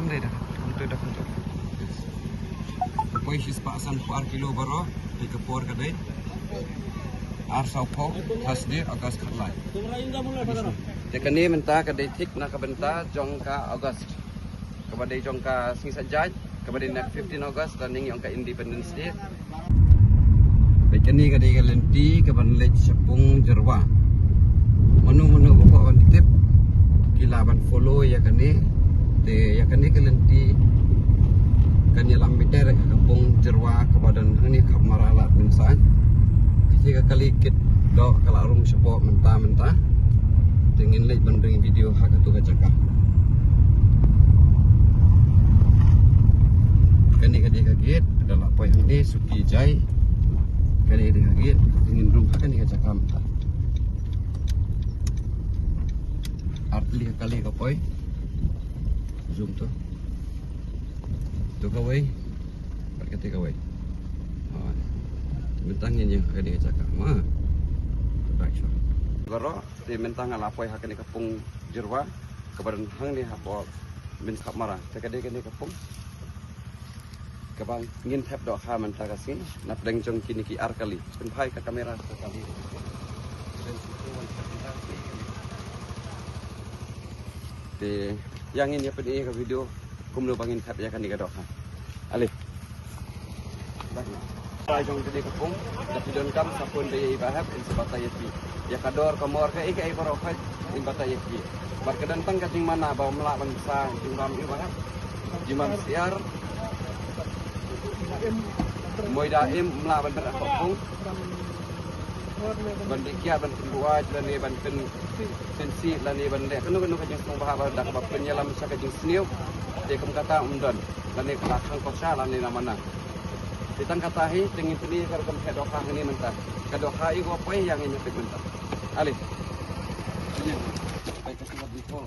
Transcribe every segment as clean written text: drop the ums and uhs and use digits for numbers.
Dalam deh dah. Untuk. Kapoi sispasan 4 kilo baro di kepor kadai. Arsau po hasdir August khatlai. Tekani mentah kadai tik nak benta jongka August. Kabadai jongka sing sajaj, kabadai nak 15 August dan ning jongka Independence Day. Tekani kadai kalenti kaban lej sepung jerwa. Menu pokok ban tip kilaban follow ya kani de ya kani kalenti kan ya lambiter kampung jerwa kebadan ini kamaralat mensan ketika kali kit do kalarung sepo mentah dengan lej banding video hak tu kacaka kani kadi kaget adalah apa yang ini suki jai kani kadi kaget dengan rung kani kacaka mentah artli kali kapoi zoom tu kawai berkati kawai bentangnya yang kadi cakap mah baik so garo di mentang alapoi hakani kapung jerwa kebadan hang ni hapo min kamara tekade kani kapung kabang ngin tap do kha mentang kasin nap deng jong kini ki ar kali pen phai ka kamera sekali de yang ini apa ni ke video kumlo bangin tap ya kan di gadok ha alih jong di kapung tapi don kam sapun de ibahap in sebata yati ya kador komor ke ikai barokah in bata yati markedan tang kating mana bawa melak bangsa timbam ibahap jimam siar moy daim melak bandar kapung bandikia ban buat dan ni ban sensi dan ni ban dek kenu kajeng sung bahaba dak ba penyelam sa kajeng sniu de kem kata umdan dan ni kelakang kosa lan ni namana ditang kata hi tingin tini kar kem kedoka ini mentah kedoka i go pai yang ini pek mentah alih baik kasih di call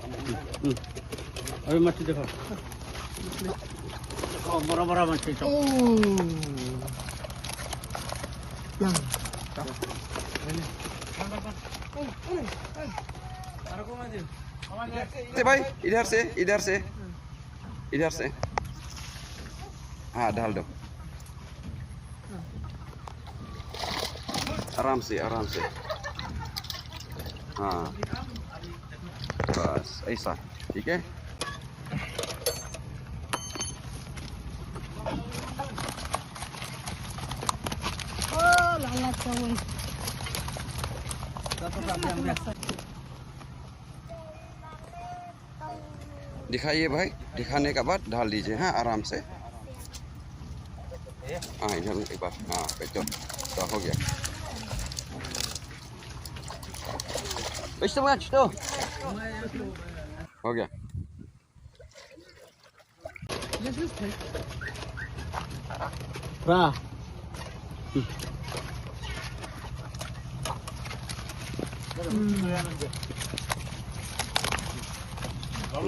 ayo mati dekho oh mora mati cok yang भाई इधर से हाँ डाल दो आराम से हाँ बस ऐसा ठीक है दिखाइए भाई दिखाने के बाद डाल दीजिए हाँ आराम से हाँ इधर एक बार हाँ तो हो गया तो हो गया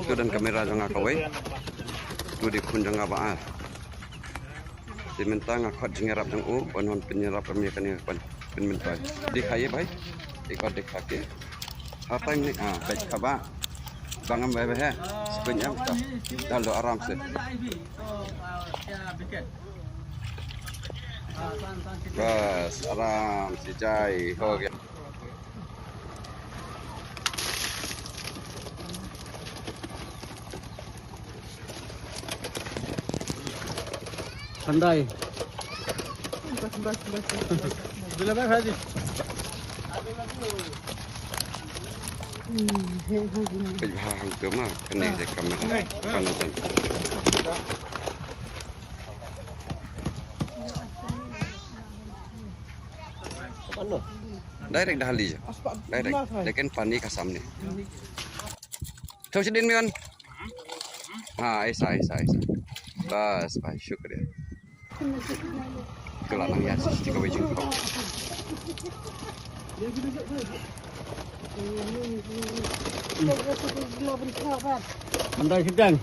itu dan kamera jangan kawai tu di kun jangan baar di mentang akot jengerap jang u panon penyerap kami kan ni pen mentai dikhai bhai ikot dikhake apa ini baik khabar bangam bhai bhai sebenarnya dal do aram se bas aram si jai ho gaya pandai bas bila bhai haji hang ke mah kena je kamera panutan direct dah hali je direct लेकिन पानी का सामने थोड़ी दिन में हाँ ऐसा बस भाई शुक्रिया itulah lang ya jika ujung kau andai sedang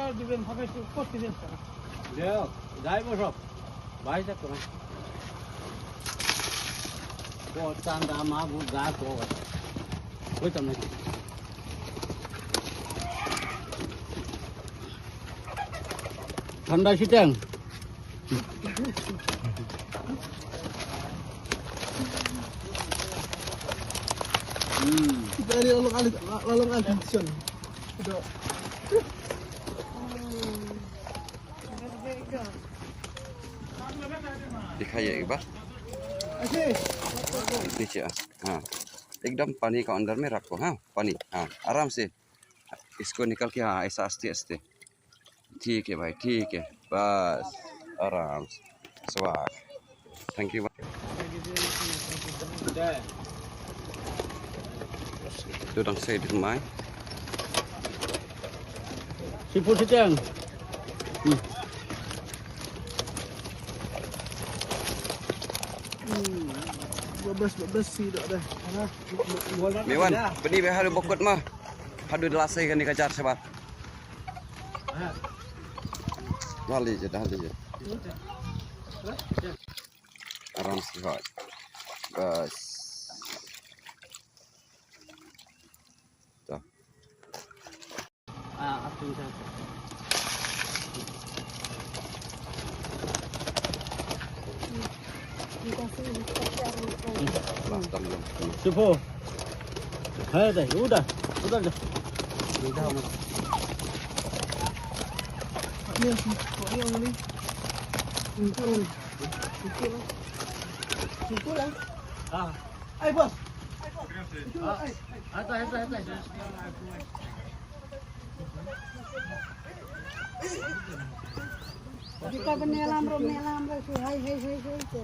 Dia di ben habis kos di ben. Dia, dai mo shop. Bai sa ko. Ko tanda ma bu ga ko. Ko tam na. Thanda sitang. Kita ada lalang alison. Udah. दिखाइए एक बार Asyik. नीचे हाँ एकदम पानी का अंदर में रखो हाँ पानी हाँ आराम से इसको निकल के हाँ ऐसा आस्ते आस्ते ठीक है भाई ठीक है बस आराम से swag thank you Tudang saya di rumah Siput sitang. Belas sih dah dah. Mewan beni be hadu bokot mah hadu delasai kan dikajar sahabat lali je dah je aram sihat bas tuh Atung sa. lantam belum Siput. Hai dah, udah dah. Ini yang ini. Singkul lah. Ay bos. Atas. Kita menelam hai tu.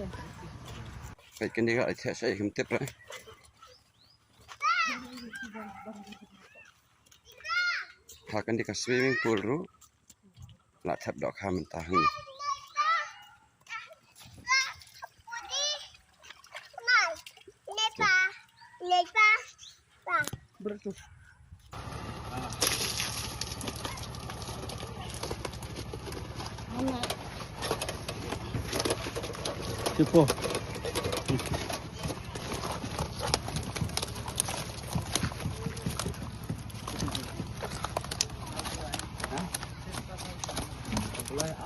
baik kan dia ada saya himtep lah hakan di swimming pool ru nak tap dok ham entah ni Beratus. Siput.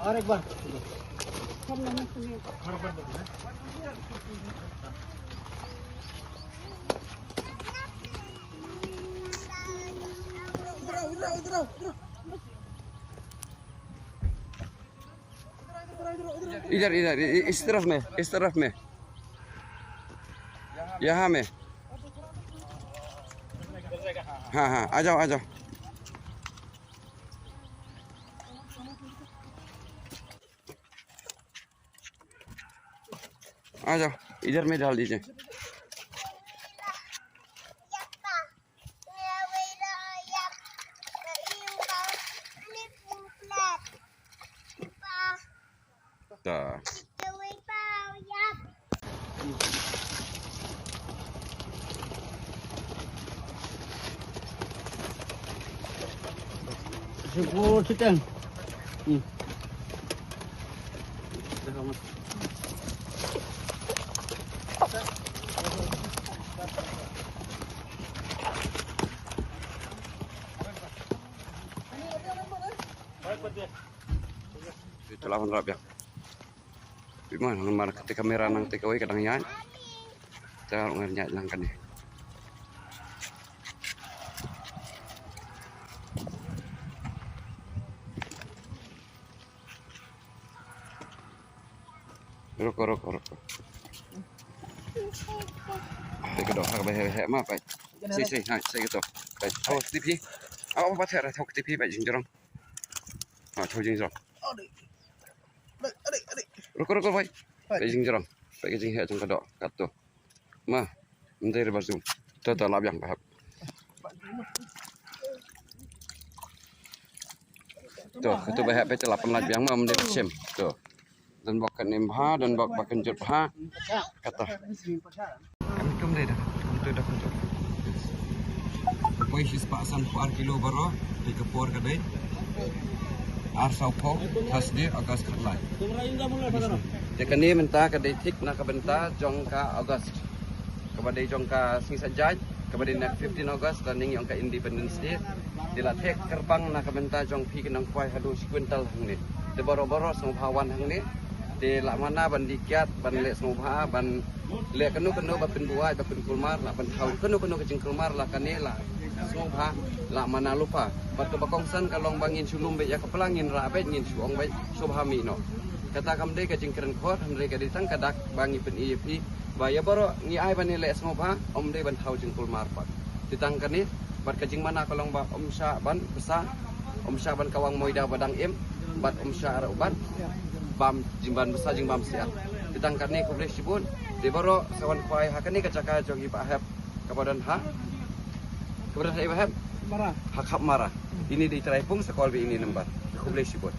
Arek bah. Karena macamnya. Idrah. इधर इस तरफ में यहाँ में हाँ आ जाओ इधर में डाल दीजिए Siput sitang. Itulah menurut ya. Bagaimana nomor ketika kamera nang takeaway kadang yan. Kita ngernya lang kan eh. Roko. Teka dong, hak ma pai. Si, hai gitu. Pai, thau TV. Apa ba thera thau TV pai jing jorong. Thau jing jorong. Adik. Roko pai. Pai jing jorong. Pai jing he jong kadok kato. Ma, ndai re bazum. Tata labyang bahap. Tuh, itu bahap pai telapan labyang ma mendek sem. Tuh. Dan bakan nimha dan bakan jutha kata kami kum deh dah koi shis pasan 4 kilo baro di kepor kadai Arsaupo Thursday August kerlai. Jadi ni mentah kedai tik nak kebenta jongka August. Kepada jongka Singsajaj, kepada nak 15 August dan ning jongka Independence Day. Dilatek kerbang nak kebenta jong pi kenang kuai hadu sequintal hang ni. De boro-boro sengpawan hang ni. De lak mana ban dikiat ban lek sengpa ban lek kenu-kenu ba pen buai ba pen kulmar lak ban thau kenu-kenu kecing kulmar lak kanela. Sengpa lak mana lupa. Bat ke bakongsan kalong bangin sulum be ya kepelangin ra be ngin suong be subhami no. Kata kamde ke jingkeren khot hamre ke ditang kadak bangi pen IEP ba ya boro ngi ai ban lek sengpa om de ban thau jing kulmar pak. Ditang kani bat ke jing mana kalong ba om sya ban besar om sya ban kawang moida badang im bat om sya ara ubat bam jimban besar jing bam siat. Ditang kani ko boleh sibun de boro sawan kuai hakani kacaka jogi pak hab kepada ha kepada saya Wahab Marah. hak marah. Ini di Traipung sekolah ini nembat. Aku boleh sebut.